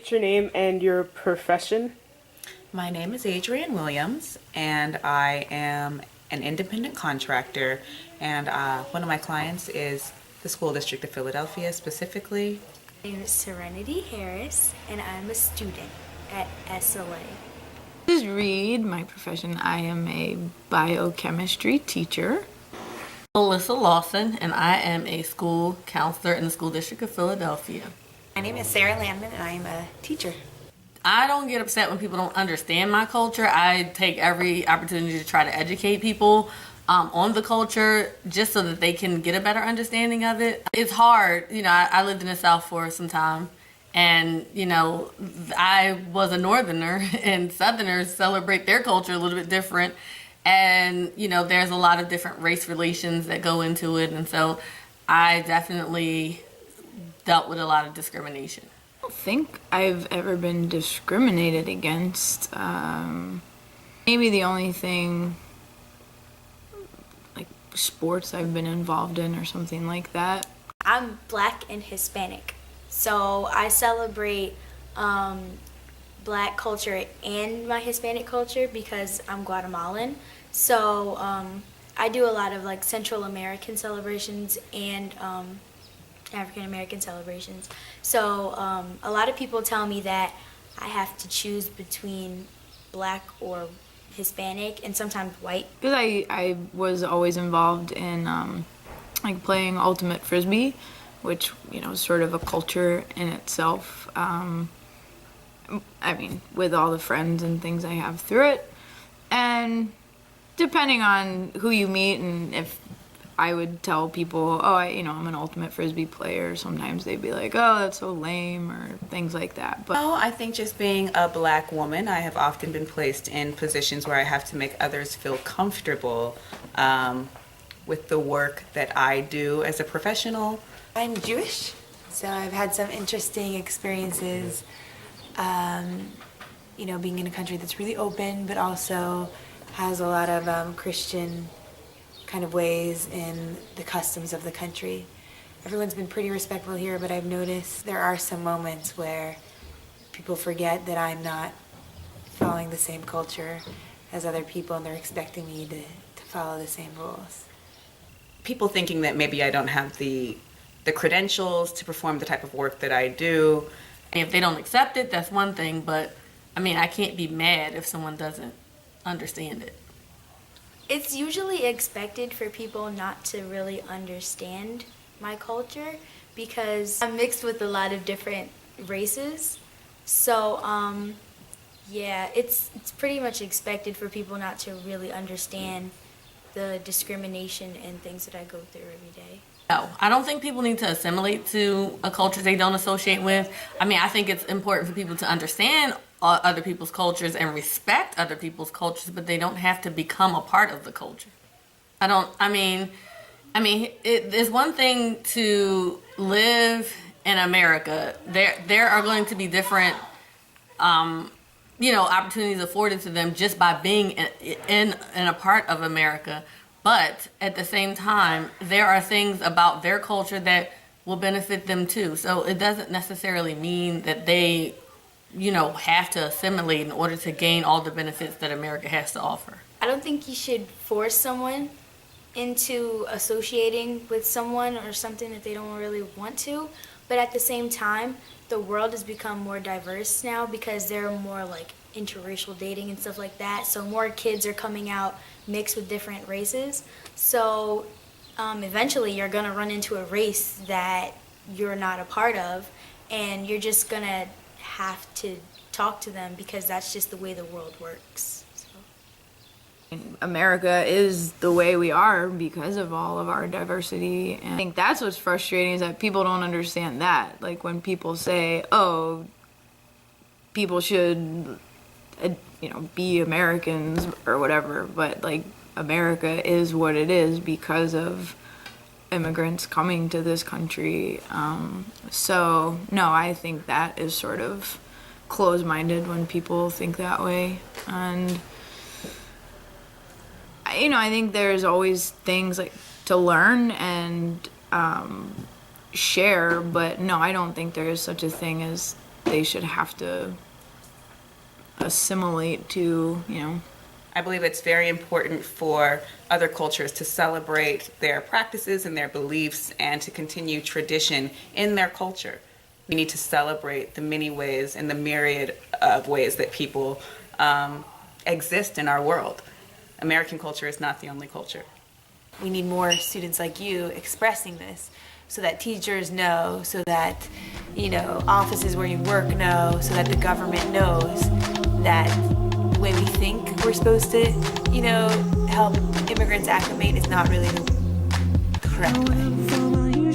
state your name and your profession. My name is Adrienne Williams, and I am an independent contractor, and one of my clients is the School District of Philadelphia specifically. My name is Serenity Harris, and I'm a student at SLA. This is Reed. My profession, I am a biochemistry teacher. Melissa Lawson, and I am a school counselor in the School District of Philadelphia. My name is Sarah Landman, and I am a teacher. I don't get upset when people don't understand my culture. I take every opportunity to try to educate people on the culture just so that they can get a better understanding of it. It's hard. I lived in the South for some time, and, I was a Northerner, and Southerners celebrate their culture a little bit different. And, there's a lot of different race relations that go into it. And so I definitely dealt with a lot of discrimination. I don't think I've ever been discriminated against. Maybe the only thing, like sports I've been involved in or something like that. I'm Black and Hispanic, so I celebrate Black culture and my Hispanic culture because I'm Guatemalan. So I do a lot of like Central American celebrations and African American celebrations. So a lot of people tell me that I have to choose between Black or Hispanic and sometimes white. Because I was always involved in like playing ultimate frisbee, which is sort of a culture in itself. With all the friends and things I have through it, and depending on who you meet and if I would tell people, I'm an ultimate frisbee player, sometimes they'd be like, oh, that's so lame, or things like that. But I think just being a Black woman, I have often been placed in positions where I have to make others feel comfortable with the work that I do as a professional. I'm Jewish, so I've had some interesting experiences, being in a country that's really open, but also has a lot of Christian kind of ways in the customs of the country. Everyone's been pretty respectful here, but I've noticed there are some moments where people forget that I'm not following the same culture as other people, and they're expecting me to follow the same rules. People thinking that maybe I don't have the credentials to perform the type of work that I do. If they don't accept it, that's one thing, but I can't be mad if someone doesn't understand it. It's usually expected for people not to really understand my culture because I'm mixed with a lot of different races. So, it's pretty much expected for people not to really understand the discrimination and things that I go through every day. No, I don't think people need to assimilate to a culture they don't associate with. I think it's important for people to understand other people's cultures and respect other people's cultures, but they don't have to become a part of the culture. It's one thing to live in America. There are going to be different, opportunities afforded to them just by being in a part of America. But at the same time, there are things about their culture that will benefit them too. So it doesn't necessarily mean that they, have to assimilate in order to gain all the benefits that America has to offer. I don't think you should force someone into associating with someone or something that they don't really want to. But at the same time, the world has become more diverse now because there are more like interracial dating and stuff like that. So more kids are coming out mixed with different races. So eventually you're going to run into a race that you're not a part of, and you're just going to have to talk to them because that's just the way the world works. So. America is the way we are because of all of our diversity, and I think that's what's frustrating is that people don't understand that. Like when people say, oh, people should be Americans or whatever, but like America is what it is because of immigrants coming to this country. So no, I think that is sort of closed-minded when people think that way. And I think there's always things like to learn and share, but no, I don't think there is such a thing as they should have to assimilate to, you know. I believe it's very important for other cultures to celebrate their practices and their beliefs and to continue tradition in their culture. We need to celebrate the many ways and the myriad of ways that people exist in our world. American culture is not the only culture. We need more students like you expressing this so that teachers know, so that, you know, offices where you work know, so that the government knows that the way we think we're supposed to, you know, help immigrants acclimate is not really the correct way.